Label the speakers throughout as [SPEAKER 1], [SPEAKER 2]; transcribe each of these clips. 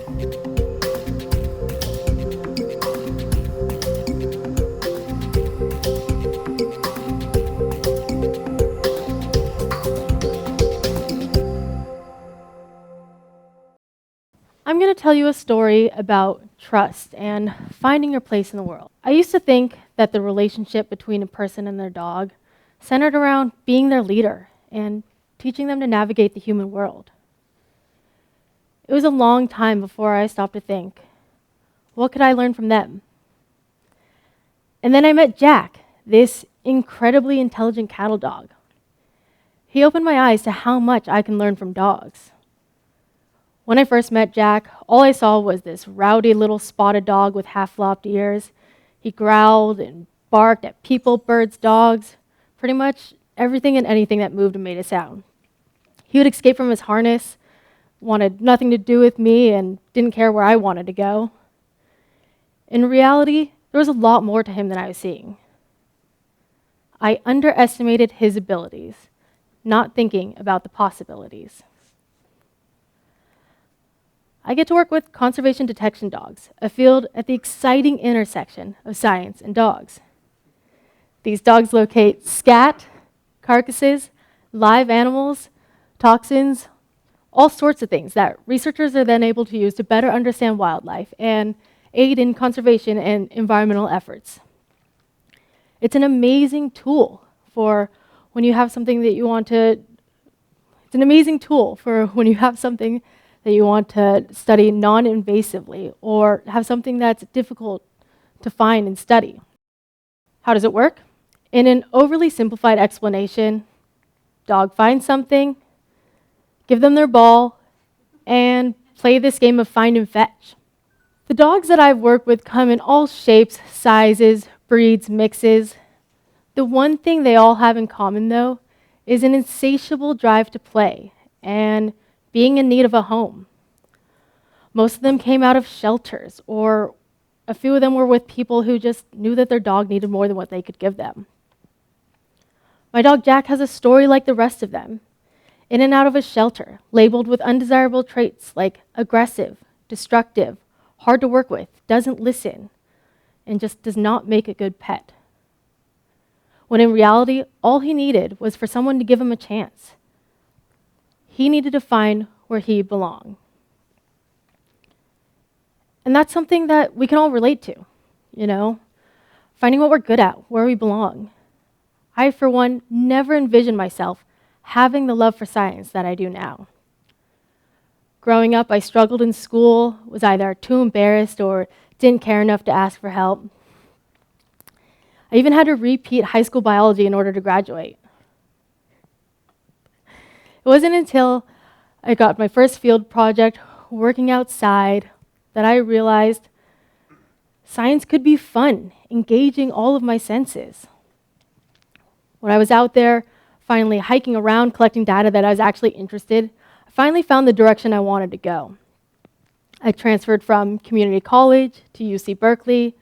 [SPEAKER 1] I'm going to tell you a story about trust and finding your place in the world. I used to think that the relationship between a person and their dog centered around being their leader and teaching them to navigate the human world. It was a long time before I stopped to think, what could I learn from them? And then I met Jack, this incredibly intelligent cattle dog. He opened my eyes to how much I can learn from dogs. When I first met Jack, all I saw was this rowdy little spotted dog with half-flopped ears. He growled and barked at people, birds, dogs, pretty much everything and anything that moved and made a sound. He would escape from his harness, wanted nothing to do with me, and didn't care where I wanted to go. In reality, there was a lot more to him than I was seeing. I underestimated his abilities, not thinking about the possibilities. I get to work with conservation detection dogs, a field at the exciting intersection of science and dogs. These dogs locate scat, carcasses, live animals, toxins, all sorts of things that researchers are then able to use to better understand wildlife and aid in conservation and environmental efforts. It's an amazing tool for when you have something that you want to study non-invasively or have something that's difficult to find and study. How does it work? In an overly simplified explanation, dog finds something, give them their ball, and play this game of find and fetch. The dogs that I've worked with come in all shapes, sizes, breeds, mixes. The one thing they all have in common, though, is an insatiable drive to play and being in need of a home. Most of them came out of shelters, or a few of them were with people who just knew that their dog needed more than what they could give them. My dog Jack has a story like the rest of them. In and out of a shelter, labeled with undesirable traits like aggressive, destructive, hard to work with, doesn't listen, and just does not make a good pet. When in reality, all he needed was for someone to give him a chance. He needed to find where he belonged. And that's something that we can all relate to, finding what we're good at, where we belong. I, for one, never envisioned myself having the love for science that I do now. Growing up, I struggled in school, was either too embarrassed or didn't care enough to ask for help. I even had to repeat high school biology in order to graduate. It wasn't until I got my first field project working outside that I realized science could be fun, engaging all of my senses. When I was out there, finally hiking around, collecting data that I was actually interested, I finally found the direction I wanted to go. I transferred from community college to UC Berkeley,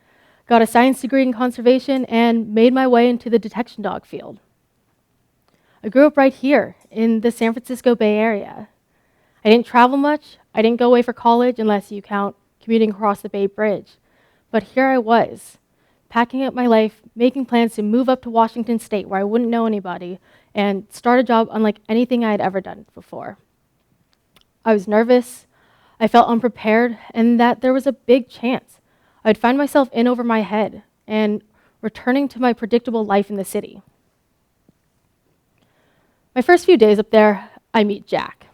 [SPEAKER 1] got a science degree in conservation, and made my way into the detection dog field. I grew up right here in the San Francisco Bay Area. I didn't travel much. I didn't go away for college unless you count commuting across the Bay Bridge. But here I was, packing up my life, making plans to move up to Washington State where I wouldn't know anybody and start a job unlike anything I had ever done before. I was nervous, I felt unprepared, and that there was a big chance I'd find myself in over my head and returning to my predictable life in the city. My first few days up there, I meet Jack.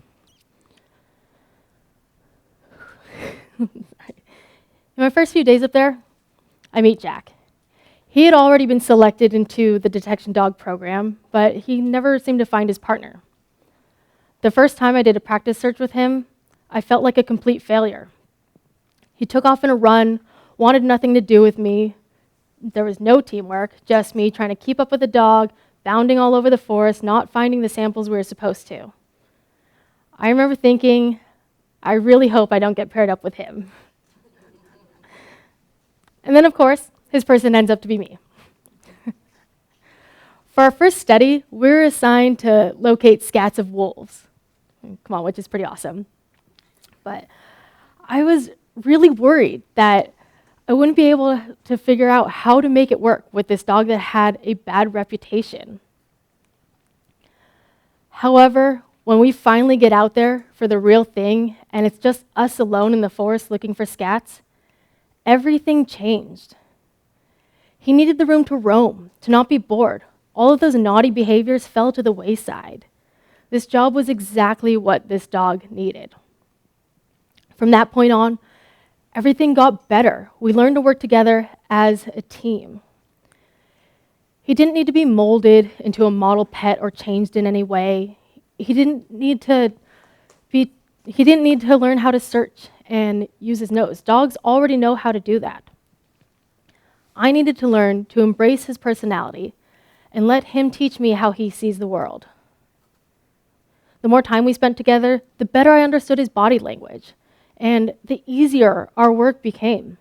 [SPEAKER 1] He had already been selected into the detection dog program, but he never seemed to find his partner. The first time I did a practice search with him, I felt like a complete failure. He took off in a run, wanted nothing to do with me. There was no teamwork, just me trying to keep up with the dog, bounding all over the forest, not finding the samples we were supposed to. I remember thinking, I really hope I don't get paired up with him. And then, of course, his person ends up to be me. For our first study, we were assigned to locate scats of wolves. Which is pretty awesome. But I was really worried that I wouldn't be able to figure out how to make it work with this dog that had a bad reputation. However, when we finally get out there for the real thing and it's just us alone in the forest looking for scats, everything changed. He needed the room to roam, to not be bored. All of those naughty behaviors fell to the wayside. This job was exactly what this dog needed. From that point on, everything got better. We learned to work together as a team. He didn't need to be molded into a model pet or changed in any way. He didn't need to learn how to search and use his nose. Dogs already know how to do that. I needed to learn to embrace his personality and let him teach me how he sees the world. The more time we spent together, the better I understood his body language, and the easier our work became.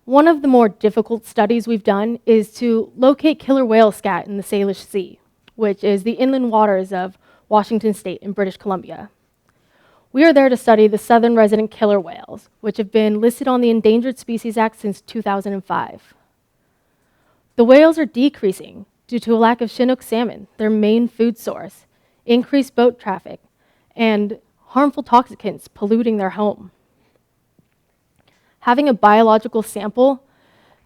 [SPEAKER 1] One of the more difficult studies we've done is to locate killer whale scat in the Salish Sea, which is the inland waters of Washington State in British Columbia. We are there to study the southern resident killer whales, which have been listed on the Endangered Species Act since 2005. The whales are decreasing due to a lack of Chinook salmon, their main food source, increased boat traffic, and harmful toxicants polluting their home. Having a biological sample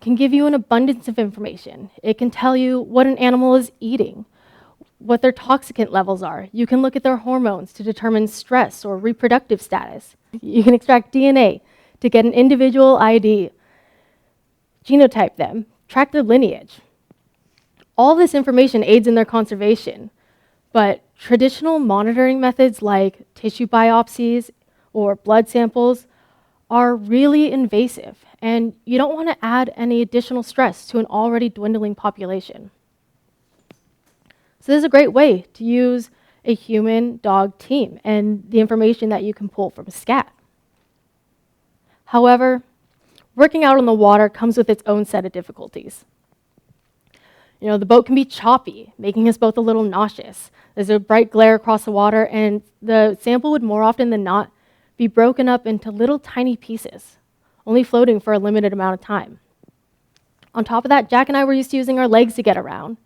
[SPEAKER 1] can give you an abundance of information. It can tell you what an animal is eating, what their toxicant levels are. You can look at their hormones to determine stress or reproductive status. You can extract DNA to get an individual ID, genotype them, track their lineage. All this information aids in their conservation, but traditional monitoring methods like tissue biopsies or blood samples are really invasive, and you don't want to add any additional stress to an already dwindling population. So this is a great way to use a human-dog team and the information that you can pull from SCAT. However, working out on the water comes with its own set of difficulties. The boat can be choppy, making us both a little nauseous. There's a bright glare across the water, and the sample would more often than not be broken up into little tiny pieces, only floating for a limited amount of time. On top of that, Jack and I were used to using our legs to get around.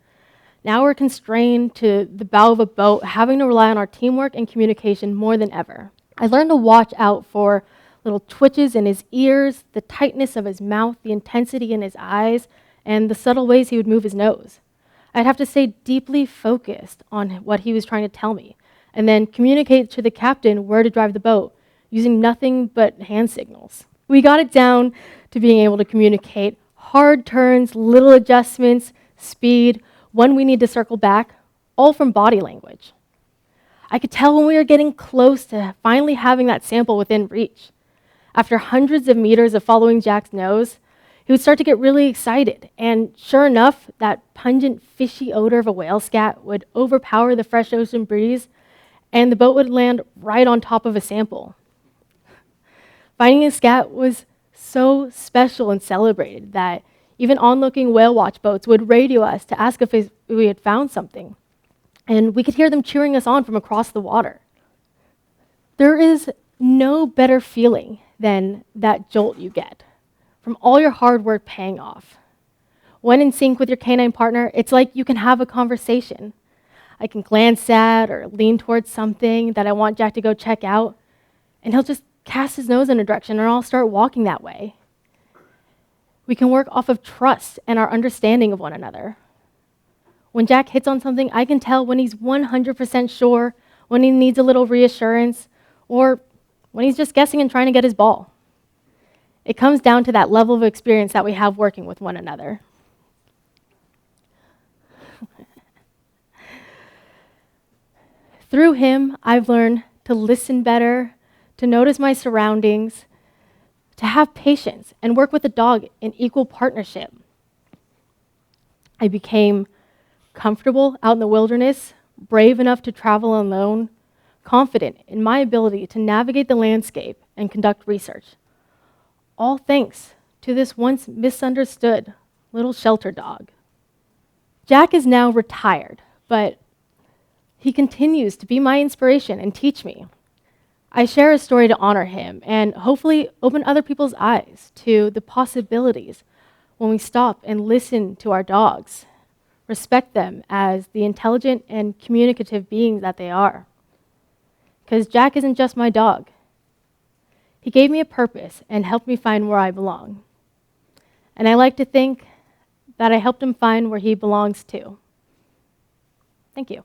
[SPEAKER 1] Now we're constrained to the bow of a boat, having to rely on our teamwork and communication more than ever. I learned to watch out for little twitches in his ears, the tightness of his mouth, the intensity in his eyes, and the subtle ways he would move his nose. I'd have to stay deeply focused on what he was trying to tell me, and then communicate to the captain where to drive the boat, using nothing but hand signals. We got it down to being able to communicate hard turns, little adjustments, speed, when we need to circle back, all from body language. I could tell when we were getting close to finally having that sample within reach. After hundreds of meters of following Jack's nose, he would start to get really excited, and sure enough, that pungent, fishy odor of a whale scat would overpower the fresh ocean breeze, and the boat would land right on top of a sample. Finding a scat was so special and celebrated that even onlooking whale watch boats would radio us to ask if we had found something, and we could hear them cheering us on from across the water. There is no better feeling than that jolt you get from all your hard work paying off. When in sync with your canine partner, it's like you can have a conversation. I can glance at or lean towards something that I want Jack to go check out, and he'll just cast his nose in a direction, and I'll start walking that way. We can work off of trust and our understanding of one another. When Jack hits on something, I can tell when he's 100% sure, when he needs a little reassurance, or when he's just guessing and trying to get his ball. It comes down to that level of experience that we have working with one another. Through him, I've learned to listen better, to notice my surroundings, to have patience and work with the dog in equal partnership. I became comfortable out in the wilderness, brave enough to travel alone, confident in my ability to navigate the landscape and conduct research. All thanks to this once misunderstood little shelter dog. Jack is now retired, but he continues to be my inspiration and teach me. I share a story to honor him and hopefully open other people's eyes to the possibilities when we stop and listen to our dogs, respect them as the intelligent and communicative beings that they are. Because Jack isn't just my dog. He gave me a purpose and helped me find where I belong. And I like to think that I helped him find where he belongs too. Thank you.